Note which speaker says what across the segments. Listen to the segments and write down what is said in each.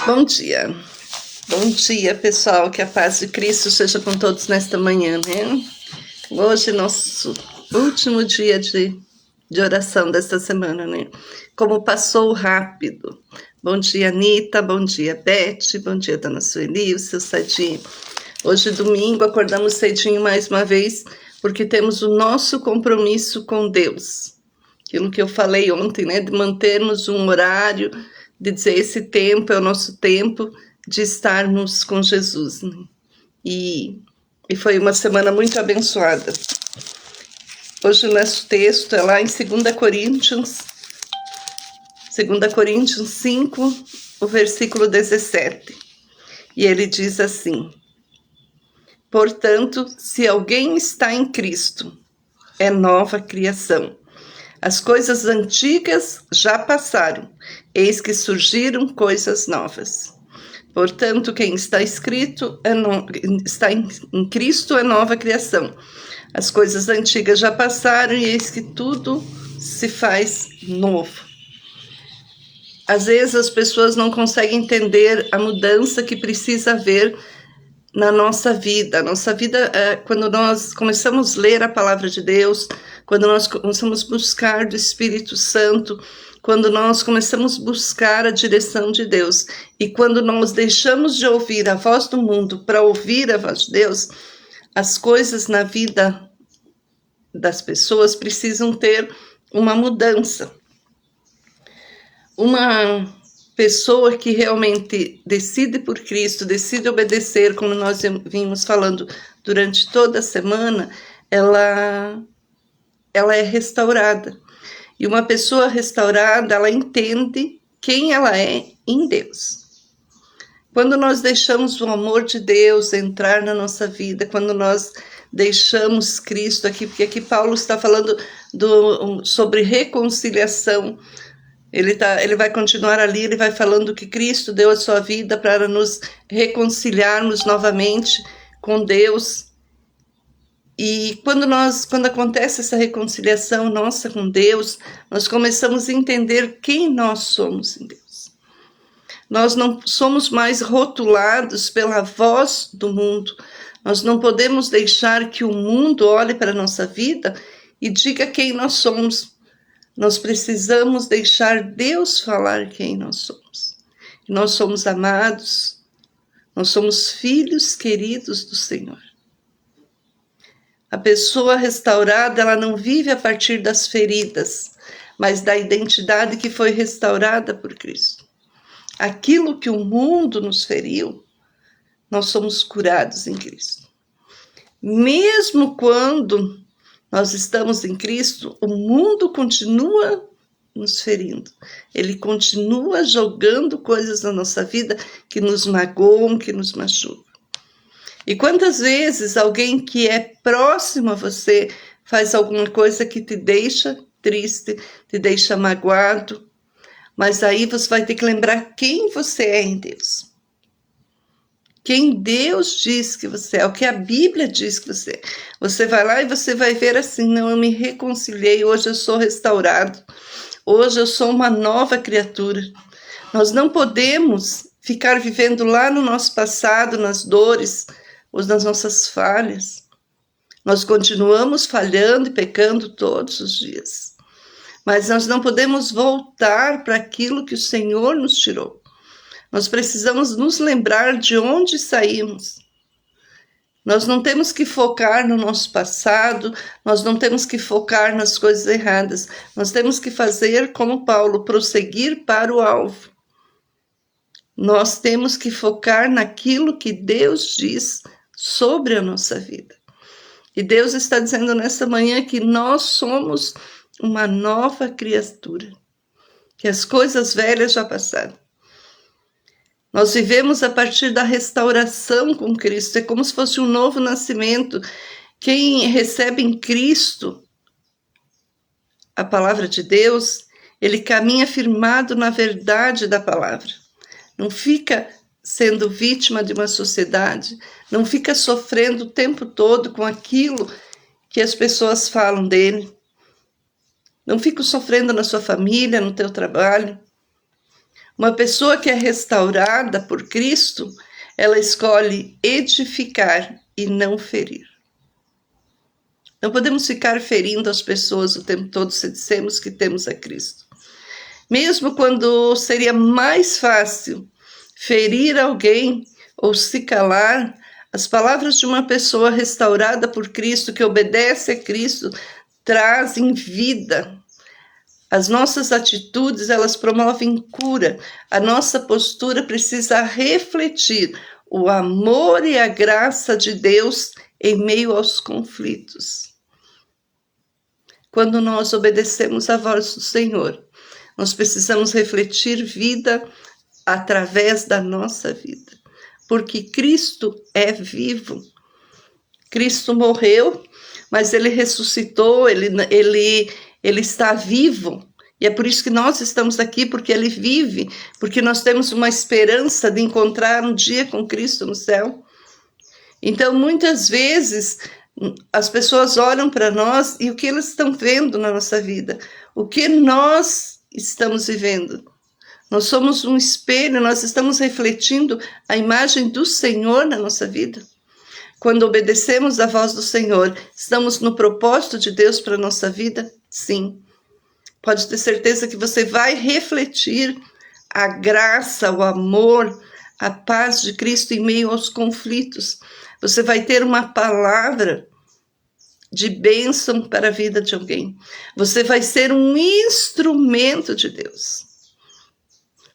Speaker 1: Bom dia. Bom dia, pessoal. Que a paz de Cristo seja com todos nesta manhã, né? Hoje é nosso último dia de oração desta semana, né? Como passou rápido. Bom dia, Anitta. Bom dia, Beth. Bom dia, Dona Sueli, o seu Sadinho. Hoje, domingo, acordamos cedinho mais uma vez, porque temos o nosso compromisso com Deus. Aquilo que eu falei ontem, né? De mantermos um horário, de dizer esse tempo é o nosso tempo de estarmos com Jesus, né? E foi uma semana muito abençoada. Hoje o nosso texto é lá em 2 Coríntios 5, o versículo 17. E ele diz assim: portanto, se alguém está em Cristo, é nova criação. As coisas antigas já passaram, eis que surgiram coisas novas. Portanto, quem está está em Cristo é nova criação. As coisas antigas já passaram e eis que tudo se faz novo. Às vezes as pessoas não conseguem entender a mudança que precisa haver na nossa vida. A nossa vida, quando nós começamos a ler a palavra de Deus, quando nós começamos a buscar do Espírito Santo, quando nós começamos a buscar a direção de Deus, e quando nós deixamos de ouvir a voz do mundo para ouvir a voz de Deus, as coisas na vida das pessoas precisam ter uma mudança. Uma pessoa que realmente decide por Cristo, decide obedecer, como nós vimos falando durante toda a semana, ela é restaurada. E uma pessoa restaurada, ela entende quem ela é em Deus. Quando nós deixamos o amor de Deus entrar na nossa vida, quando nós deixamos Cristo aqui, porque aqui Paulo está falando sobre reconciliação. Ele vai continuar ali, ele vai falando que Cristo deu a sua vida para nos reconciliarmos novamente com Deus. E quando acontece essa reconciliação nossa com Deus, nós começamos a entender quem nós somos em Deus. Nós não somos mais rotulados pela voz do mundo. Nós não podemos deixar que o mundo olhe para a nossa vida e diga quem nós somos. Nós precisamos deixar Deus falar quem nós somos. Nós somos amados, nós somos filhos queridos do Senhor. A pessoa restaurada, ela não vive a partir das feridas, mas da identidade que foi restaurada por Cristo. Aquilo que o mundo nos feriu, nós somos curados em Cristo. Mesmo quando nós estamos em Cristo, o mundo continua nos ferindo. Ele continua jogando coisas na nossa vida que nos magoam, que nos machucam. E quantas vezes alguém que é próximo a você faz alguma coisa que te deixa triste, te deixa magoado, mas aí você vai ter que lembrar quem você é em Deus. Quem Deus diz que você é, o que a Bíblia diz que você é. Você vai lá e você vai ver assim, não, eu me reconciliei, hoje eu sou restaurado, hoje eu sou uma nova criatura. Nós não podemos ficar vivendo lá no nosso passado, nas dores, ou nas nossas falhas. Nós continuamos falhando e pecando todos os dias. Mas nós não podemos voltar para aquilo que o Senhor nos tirou. Nós precisamos nos lembrar de onde saímos. Nós não temos que focar no nosso passado, nós não temos que focar nas coisas erradas. Nós temos que fazer como Paulo, prosseguir para o alvo. Nós temos que focar naquilo que Deus diz sobre a nossa vida. E Deus está dizendo nessa manhã que nós somos uma nova criatura, que as coisas velhas já passaram. Nós vivemos a partir da restauração com Cristo, é como se fosse um novo nascimento. Quem recebe em Cristo a palavra de Deus, ele caminha firmado na verdade da palavra. Não fica sendo vítima de uma sociedade, não fica sofrendo o tempo todo com aquilo que as pessoas falam dele. Não fica sofrendo na sua família, no teu trabalho. Uma pessoa que é restaurada por Cristo, ela escolhe edificar e não ferir. Não podemos ficar ferindo as pessoas o tempo todo se dissemos que temos a Cristo. Mesmo quando seria mais fácil ferir alguém ou se calar, as palavras de uma pessoa restaurada por Cristo, que obedece a Cristo, trazem vida. As nossas atitudes, elas promovem cura. A nossa postura precisa refletir o amor e a graça de Deus em meio aos conflitos. Quando nós obedecemos à voz do Senhor, nós precisamos refletir vida através da nossa vida, porque Cristo é vivo. Cristo morreu, mas ele ressuscitou, ele está vivo. E é por isso que nós estamos aqui, porque ele vive, porque nós temos uma esperança de encontrar um dia com Cristo no céu. Então, muitas vezes, as pessoas olham para nós e o que elas estão vendo na nossa vida? O que nós estamos vivendo? Nós somos um espelho, nós estamos refletindo a imagem do Senhor na nossa vida. Quando obedecemos a voz do Senhor, estamos no propósito de Deus para a nossa vida? Sim. Pode ter certeza que você vai refletir a graça, o amor, a paz de Cristo em meio aos conflitos. Você vai ter uma palavra de bênção para a vida de alguém. Você vai ser um instrumento de Deus.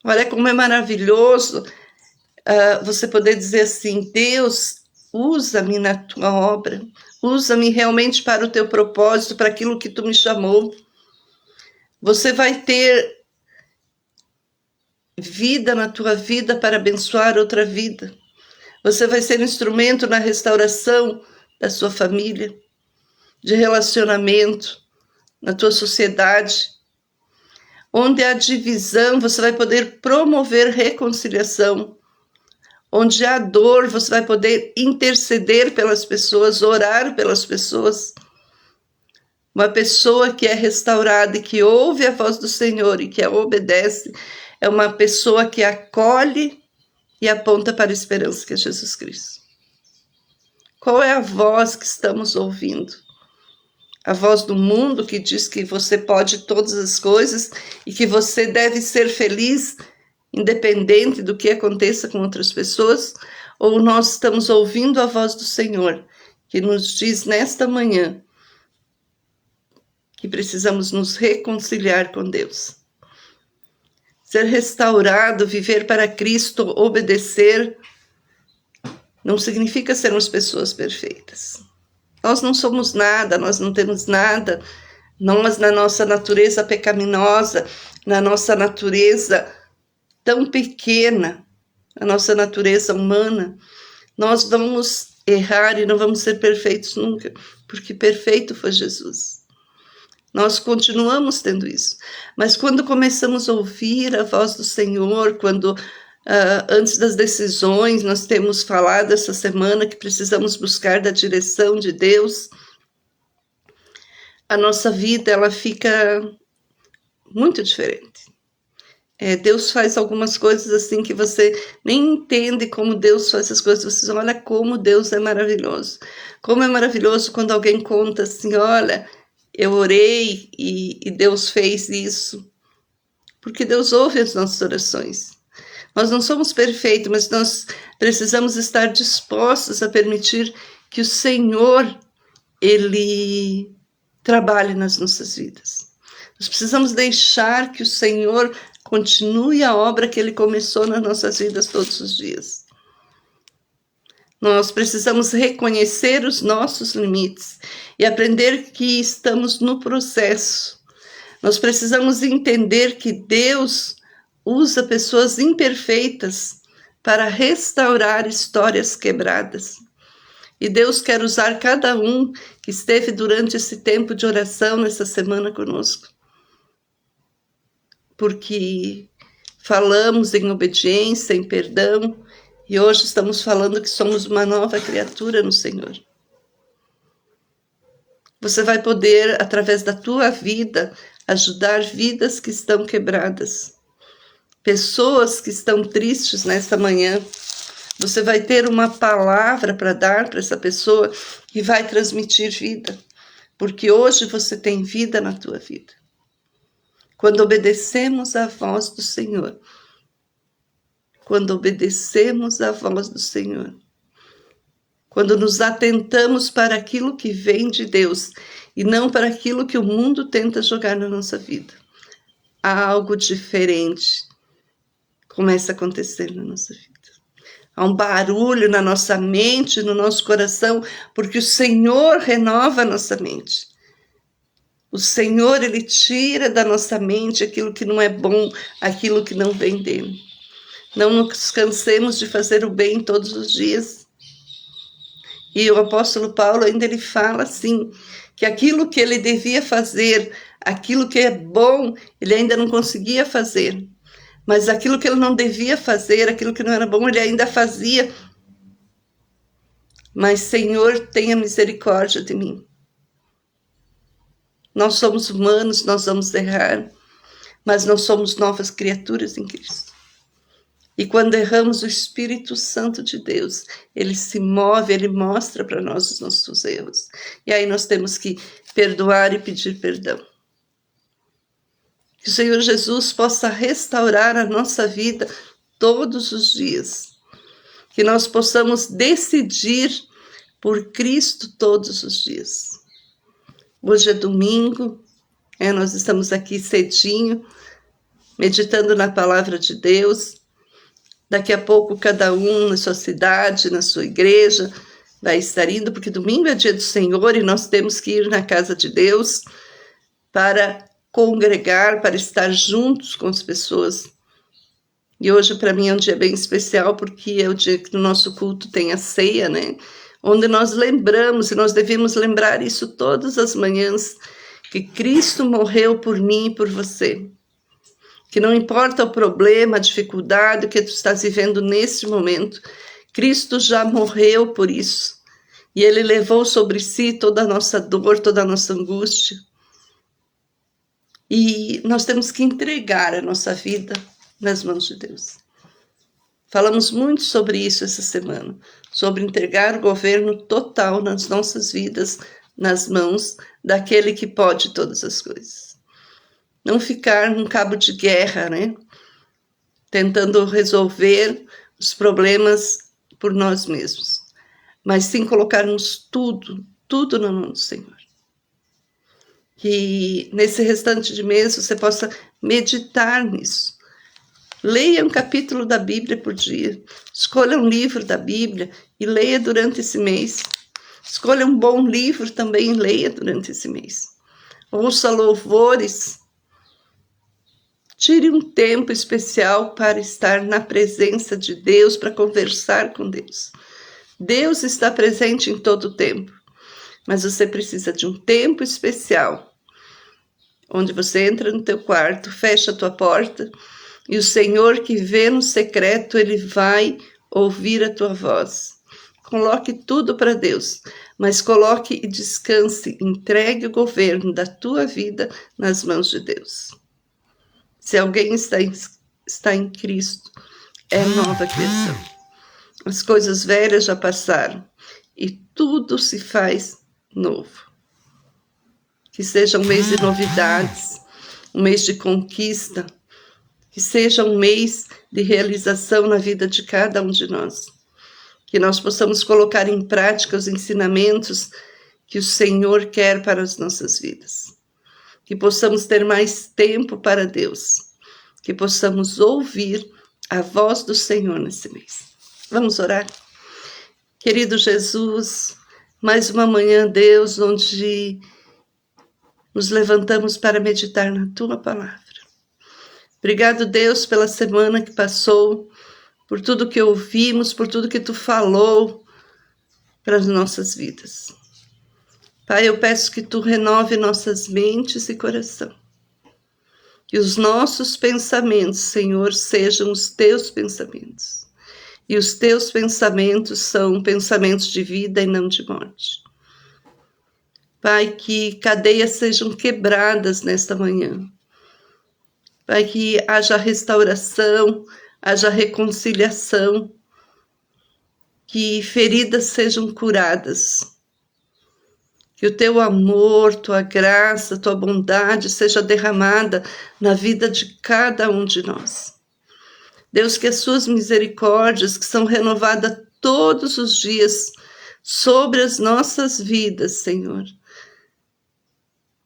Speaker 1: Olha como é maravilhoso você poder dizer assim: Deus, usa-me na tua obra, usa-me realmente para o teu propósito, para aquilo que tu me chamou. Você vai ter vida na tua vida para abençoar outra vida. Você vai ser um instrumento na restauração da sua família, de relacionamento, na tua sociedade. Onde há divisão, você vai poder promover reconciliação. Onde há dor, você vai poder interceder pelas pessoas, orar pelas pessoas. Uma pessoa que é restaurada e que ouve a voz do Senhor e que a obedece, é uma pessoa que acolhe e aponta para a esperança, que é Jesus Cristo. Qual é a voz que estamos ouvindo? A voz do mundo que diz que você pode todas as coisas e que você deve ser feliz, independente do que aconteça com outras pessoas? Ou nós estamos ouvindo a voz do Senhor, que nos diz nesta manhã que precisamos nos reconciliar com Deus? Ser restaurado, viver para Cristo, obedecer, não significa sermos pessoas perfeitas. Nós não somos nada, nós não temos nada. Nós, na nossa natureza pecaminosa, na nossa natureza tão pequena, a nossa natureza humana, nós vamos errar e não vamos ser perfeitos nunca, porque perfeito foi Jesus. Nós continuamos tendo isso. Mas quando começamos a ouvir a voz do Senhor, quando antes das decisões, nós temos falado essa semana que precisamos buscar da direção de Deus, a nossa vida ela fica muito diferente. Deus faz algumas coisas assim que você nem entende como Deus faz essas coisas. Vocês olha como Deus é maravilhoso. Como é maravilhoso quando alguém conta assim, olha, eu orei e Deus fez isso. Porque Deus ouve as nossas orações. Nós não somos perfeitos, mas nós precisamos estar dispostos a permitir que o Senhor, Ele trabalhe nas nossas vidas. Nós precisamos deixar que o Senhor continue a obra que Ele começou nas nossas vidas todos os dias. Nós precisamos reconhecer os nossos limites e aprender que estamos no processo. Nós precisamos entender que Deus usa pessoas imperfeitas para restaurar histórias quebradas. E Deus quer usar cada um que esteve durante esse tempo de oração nessa semana conosco. Porque falamos em obediência, em perdão, e hoje estamos falando que somos uma nova criatura no Senhor. Você vai poder, através da tua vida, ajudar vidas que estão quebradas. pessoas que estão tristes nesta manhã. Você vai ter uma palavra para dar para essa pessoa que vai transmitir vida, porque hoje você tem vida na tua vida. Quando obedecemos à voz do Senhor, quando obedecemos à voz do Senhor, quando nos atentamos para aquilo que vem de Deus e não para aquilo que o mundo tenta jogar na nossa vida, algo diferente começa a acontecer na nossa vida. Há um barulho na nossa mente, no nosso coração, porque o Senhor renova a nossa mente. O Senhor, Ele tira da nossa mente aquilo que não é bom, aquilo que não vem dele. Não nos cansemos de fazer o bem todos os dias. E o apóstolo Paulo ainda ele fala assim, que aquilo que ele devia fazer, aquilo que é bom, ele ainda não conseguia fazer. Mas aquilo que ele não devia fazer, aquilo que não era bom, ele ainda fazia. Mas, Senhor, tenha misericórdia de mim. Nós somos humanos, nós vamos errar, mas nós somos novas criaturas em Cristo. E quando erramos, o Espírito Santo de Deus, ele se move, ele mostra para nós os nossos erros. E aí nós temos que perdoar e pedir perdão. Que o Senhor Jesus possa restaurar a nossa vida todos os dias. Que nós possamos decidir por Cristo todos os dias. Hoje é domingo, nós estamos aqui cedinho, meditando na palavra de Deus. Daqui a pouco cada um na sua cidade, na sua igreja, vai estar indo, porque domingo é dia do Senhor e nós temos que ir na casa de Deus para congregar, para estar juntos com as pessoas. E hoje para mim é um dia bem especial, porque é o dia que no nosso culto tem a ceia, né? Onde nós lembramos, e nós devemos lembrar isso todas as manhãs, que Cristo morreu por mim e por você. Que não importa o problema, a dificuldade que tu estás vivendo nesse momento, Cristo já morreu por isso. E Ele levou sobre si toda a nossa dor, toda a nossa angústia. E nós temos que entregar a nossa vida nas mãos de Deus. Falamos muito sobre isso essa semana, sobre entregar o governo total nas nossas vidas, nas mãos daquele que pode todas as coisas. Não ficar num cabo de guerra, né? Tentando resolver os problemas por nós mesmos, mas sim colocarmos tudo na mão do Senhor. Que nesse restante de mês você possa meditar nisso. Leia um capítulo da Bíblia por dia. Escolha um livro da Bíblia e leia durante esse mês. Escolha um bom livro também e leia durante esse mês. Ouça louvores. Tire um tempo especial para estar na presença de Deus, para conversar com Deus. Deus está presente em todo o tempo, mas você precisa de um tempo especial, onde você entra no teu quarto, fecha a tua porta, e o Senhor que vê no secreto, Ele vai ouvir a tua voz. Coloque tudo para Deus, mas coloque e descanse, entregue o governo da tua vida nas mãos de Deus. Se alguém está em Cristo, é nova criação. As coisas velhas já passaram e tudo se faz novo. Que seja um mês de novidades, um mês de conquista, que seja um mês de realização na vida de cada um de nós. Que nós possamos colocar em prática os ensinamentos que o Senhor quer para as nossas vidas. Que possamos ter mais tempo para Deus. Que possamos ouvir a voz do Senhor nesse mês. Vamos orar? Querido Jesus, mais uma manhã, Deus, onde nos levantamos para meditar na Tua Palavra. Obrigado, Deus, pela semana que passou, por tudo que ouvimos, por tudo que Tu falou para as nossas vidas. Pai, eu peço que Tu renove nossas mentes e coração. Que os nossos pensamentos, Senhor, sejam os Teus pensamentos. E os Teus pensamentos são pensamentos de vida e não de morte. Pai, que cadeias sejam quebradas nesta manhã. Pai, que haja restauração, haja reconciliação, que feridas sejam curadas, que o teu amor, tua graça, tua bondade seja derramada na vida de cada um de nós. Deus, que as suas misericórdias, que são renovadas todos os dias sobre as nossas vidas, Senhor,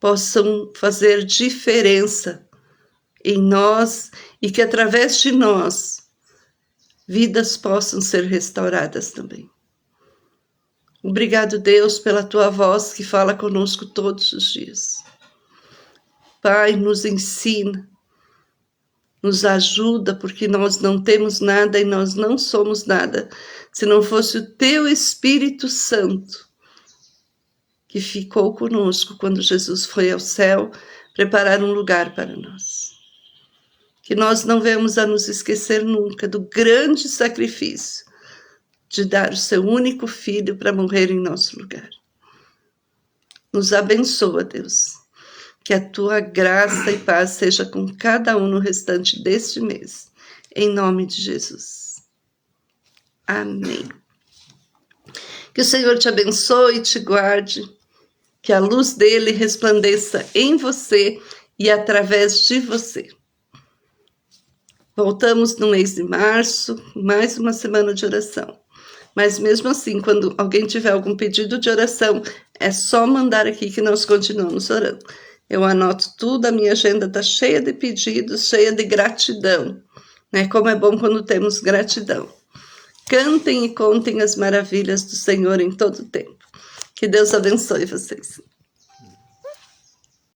Speaker 1: possam fazer diferença em nós e que através de nós vidas possam ser restauradas também. Obrigado, Deus, pela tua voz que fala conosco todos os dias. Pai, nos ensina, nos ajuda, porque nós não temos nada e nós não somos nada, se não fosse o teu Espírito Santo que ficou conosco quando Jesus foi ao céu preparar um lugar para nós. Que nós não venhamos a nos esquecer nunca do grande sacrifício de dar o seu único filho para morrer em nosso lugar. Nos abençoa, Deus. Que a tua graça e paz seja com cada um no restante deste mês. Em nome de Jesus. Amém. Que o Senhor te abençoe e te guarde. Que a luz dele resplandeça em você e através de você. Voltamos no mês de março, mais uma semana de oração. Mas mesmo assim, quando alguém tiver algum pedido de oração, é só mandar aqui que nós continuamos orando. Eu anoto tudo, a minha agenda está cheia de pedidos, cheia de gratidão. Né? Como é bom quando temos gratidão. Cantem e contem as maravilhas do Senhor em todo o tempo. Que Deus abençoe vocês.